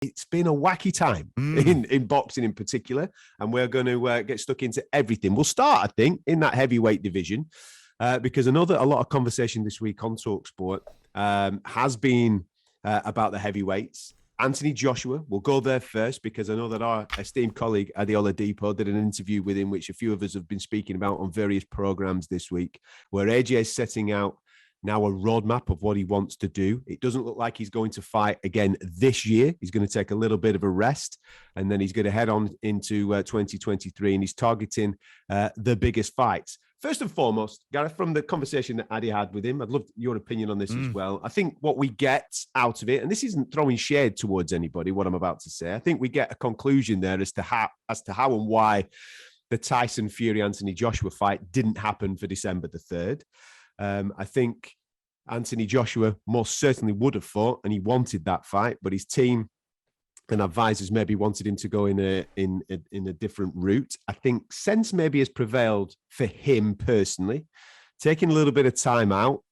it's been a wacky time in boxing in particular, and we're going to get stuck into everything. We'll start, I think, in that heavyweight division, because a lot of conversation this week on talkSPORT has been about the heavyweights. Anthony Joshua, we'll go there first, because I know that our esteemed colleague Adeola Depot did an interview with him, which a few of us have been speaking about on various programs this week, where AJ is setting out now a roadmap of what he wants to do. It doesn't look like he's going to fight again this year. He's going to take a little bit of a rest, and then he's going to head on into 2023, and he's targeting the biggest fights. First and foremost, Gareth, from the conversation that Addy had with him, I'd love your opinion on this as well. I think what we get out of it, and this isn't throwing shade towards anybody, what I'm about to say, I think we get a conclusion there as to how and why the Tyson Fury Anthony Joshua fight didn't happen for December the 3rd. I think Anthony Joshua most certainly would have fought, and he wanted that fight, but his team and advisors maybe wanted him to go in a different route. I think sense maybe has prevailed for him personally, taking a little bit of time out,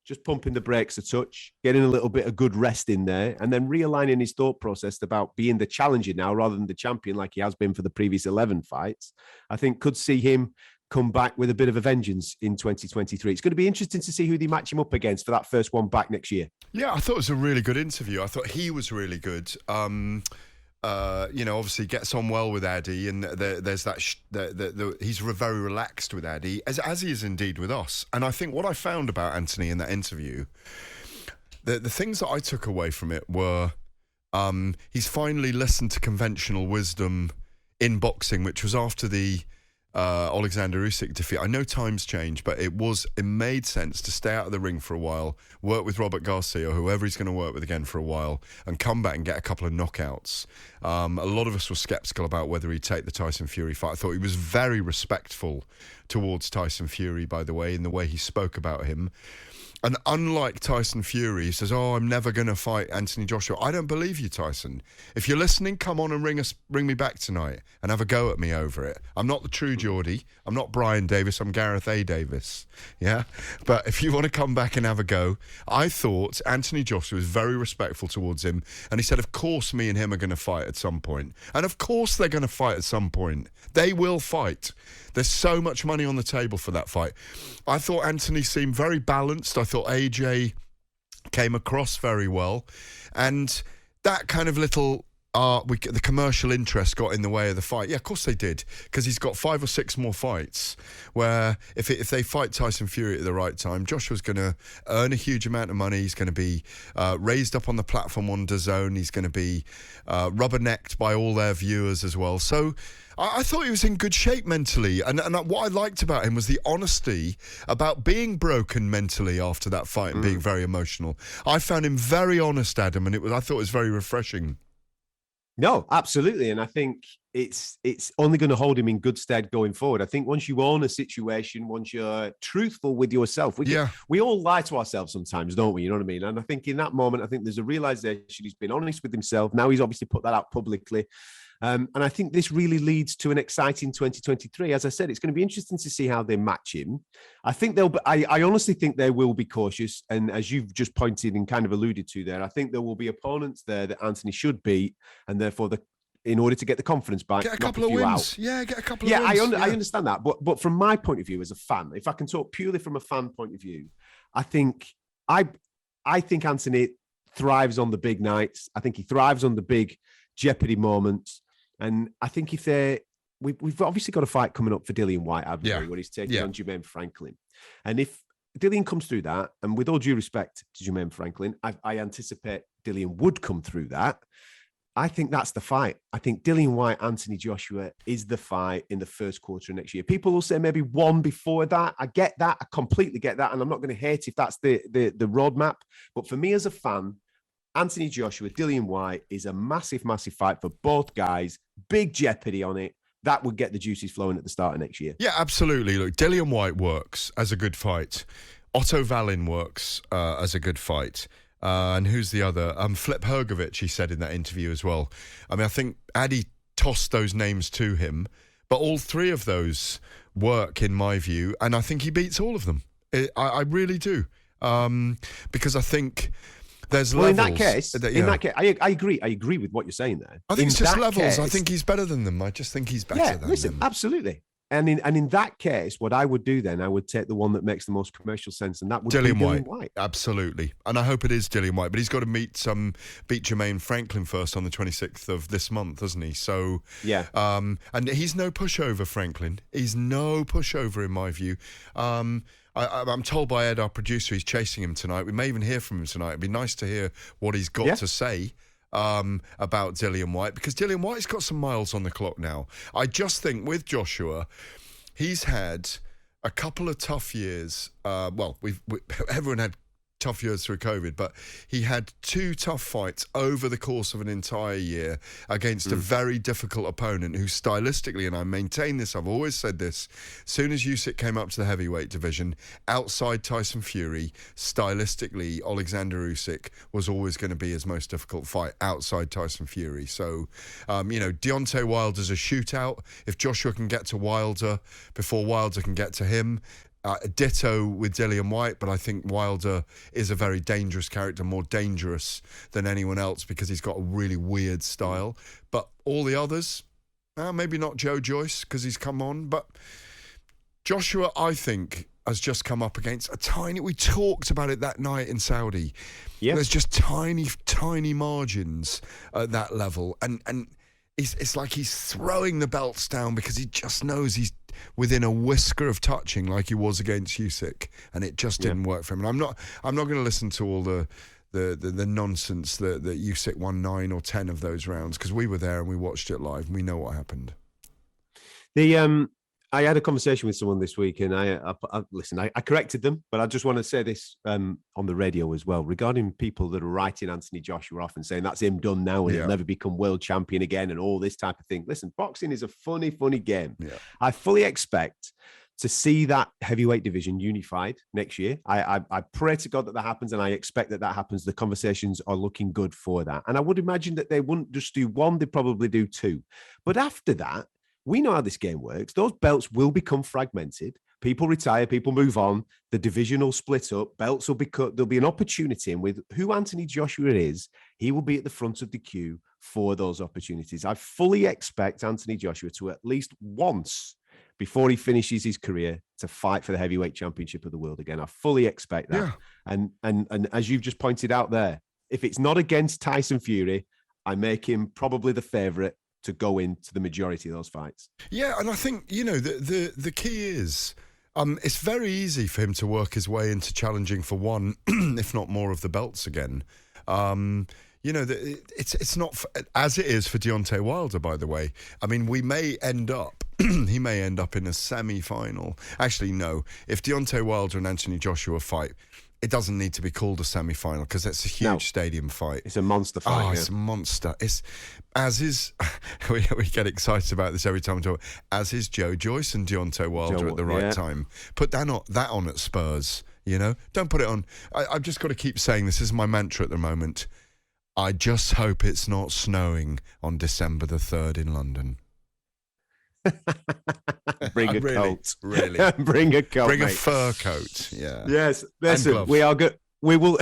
just pumping the brakes a touch, getting a little bit of good rest in there, and then realigning his thought process about being the challenger now rather than the champion like he has been for the previous 11 fights. I think could see him come back with a bit of a vengeance in 2023. It's going to be interesting to see who they match him up against for that first one back next year. Yeah, I thought it was a really good interview. I thought he was really good. Obviously gets on well with Addy, and there's that he's very relaxed with Addy, as he is indeed with us. And I think what I found about Anthony in that interview, the things that I took away from it were he's finally listened to conventional wisdom in boxing, which was after the Alexander Usyk defeat. I know times change, but it made sense to stay out of the ring for a while, work with Robert Garcia or whoever he's going to work with again for a while, and come back and get a couple of knockouts. A lot of us were sceptical about whether he'd take the Tyson Fury fight. I thought he was very respectful towards Tyson Fury, by the way, in the way he spoke about him. And unlike Tyson Fury, he says, I'm never going to fight Anthony Joshua. I don't believe you, Tyson. If you're listening, come on and ring me back tonight and have a go at me over it. I'm not the true Geordie. I'm not Brian Davis. I'm Gareth A. Davis. Yeah? But if you want to come back and have a go, I thought Anthony Joshua was very respectful towards him. And he said, of course, me and him are going to fight at some point. And of course they're going to fight at some point. They will fight. There's so much money on the table for that fight. I thought Anthony seemed very balanced. I thought AJ came across very well. And that kind of little... the commercial interest got in the way of the fight. Yeah, of course they did, because he's got 5 or 6 more fights where if they fight Tyson Fury at the right time, Joshua's going to earn a huge amount of money. He's going to be raised up on the platform on DAZN. He's going to be rubbernecked by all their viewers as well. So I thought he was in good shape mentally. And what I liked about him was the honesty about being broken mentally after that fight and being very emotional. I found him very honest, Adam, and I thought it was very refreshing. No, absolutely. And I think it's only going to hold him in good stead going forward. I think once you own a situation, once you're truthful with yourself, we all lie to ourselves sometimes, don't we? You know what I mean? And I think in that moment, I think there's a realization he's been honest with himself. Now he's obviously put that out publicly. And I think this really leads to an exciting 2023. As I said, it's going to be interesting to see how they match him. I honestly think they will be cautious. And as you've just pointed and kind of alluded to there, I think there will be opponents there that Anthony should beat. And therefore, in order to get the confidence back, get a couple of wins. Out. Yeah, get a couple of wins. I understand that. But from my point of view as a fan, if I can talk purely from a fan point of view, I think Anthony thrives on the big nights. I think he thrives on the big jeopardy moments. And I think we've obviously got a fight coming up for Dillian White, where he's taking on Jermaine Franklin. And if Dillian comes through that, and with all due respect to Jermaine Franklin, I anticipate Dillian would come through that. I think that's the fight. I think Dillian White, Anthony Joshua is the fight in the first quarter of next year. People will say maybe one before that. I get that. I completely get that. And I'm not going to hate if that's the roadmap. But for me as a fan, Anthony Joshua, Dillian White is a massive, massive fight for both guys. Big jeopardy on it. That would get the juices flowing at the start of next year. Yeah, absolutely. Look, Dillian White works as a good fight. Otto Wallin works as a good fight. And who's the other? Flip Hergovich, he said in that interview as well. I mean, I think Addy tossed those names to him, but all 3 of those work in my view, and I think he beats all of them. I really do. Because I think There's well, levels. in that case, I agree. I agree with what you're saying there. I think in it's just levels. Case, I think he's better than them. I just think he's better than them. Absolutely. And in that case, what I would do then, I would take the one that makes the most commercial sense, and that would be Dillian Whyte. Absolutely. And I hope it is Dillian Whyte, but he's got to beat Jermaine Franklin first on the 26th of this month, doesn't he? So, yeah. And he's no pushover, Franklin. He's no pushover in my view. I'm told by Ed, our producer, he's chasing him tonight. We may even hear from him tonight. It'd be nice to hear what he's got to say about Dillian Whyte, because Dillian Whyte's got some miles on the clock now. I just think with Joshua, he's had a couple of tough years. Everyone had tough years through COVID, but he had 2 tough fights over the course of an entire year against a very difficult opponent who stylistically, and I maintain this, I've always said this, as soon as Usyk came up to the heavyweight division, outside Tyson Fury, stylistically, Alexander Usyk was always going to be his most difficult fight outside Tyson Fury. So, Deontay Wilder's a shootout. If Joshua can get to Wilder before Wilder can get to him, ditto with Dillian Whyte, but I think Wilder is a very dangerous character, more dangerous than anyone else because he's got a really weird style. But all the others, maybe not Joyce because he's come on, but Joshua, I think, has just come up against a tiny... We talked about it that night in Saudi. Yeah. There's just tiny, tiny margins at that level. And it's like he's throwing the belts down because he just knows he's within a whisker of touching like he was against Usyk, and it just didn't work for him. And I'm not going to listen to all the nonsense that Usyk won 9 or 10 of those rounds, because we were there and we watched it live and we know what happened. I had a conversation with someone this week, and I corrected them, but I just want to say this on the radio as well regarding people that are writing Anthony Joshua off and saying that's him done now and he'll never become world champion again and all this type of thing. Listen, boxing is a funny game. Yeah. I fully expect to see that heavyweight division unified next year. I pray to God that happens, and I expect that happens. The conversations are looking good for that. And I would imagine that they wouldn't just do one, they'd probably do 2. But after that, we know how this game works. Those belts will become fragmented. People retire, people move on. The division will split up. Belts will be cut. There'll be an opportunity. And with who Anthony Joshua is, he will be at the front of the queue for those opportunities. I fully expect Anthony Joshua to at least once before he finishes his career to fight for the heavyweight championship of the world again. I fully expect that. Yeah. And as you've just pointed out there, if it's not against Tyson Fury, I make him probably the favorite to go into the majority of those fights. Yeah, and I think, the key is it's very easy for him to work his way into challenging for one, if not more, of the belts again. It's not as it is for Deontay Wilder, by the way. I mean, we may end up, he may end up in a semi-final. Actually, no. If Deontay Wilder and Anthony Joshua fight, it doesn't need to be called a semi-final because it's a huge stadium fight. It's a monster fight. Oh, it's a monster. We get excited about this every time we talk. As is Joyce and Deontay Wilder at the right time. Put that on at Spurs. Don't put it on. I've just got to keep saying this. This is my mantra at the moment. I just hope it's not snowing on December the 3rd in London. Bring a coat. Really. Bring a coat. Bring a fur coat. Yeah. Yes. Listen, we are good. We will.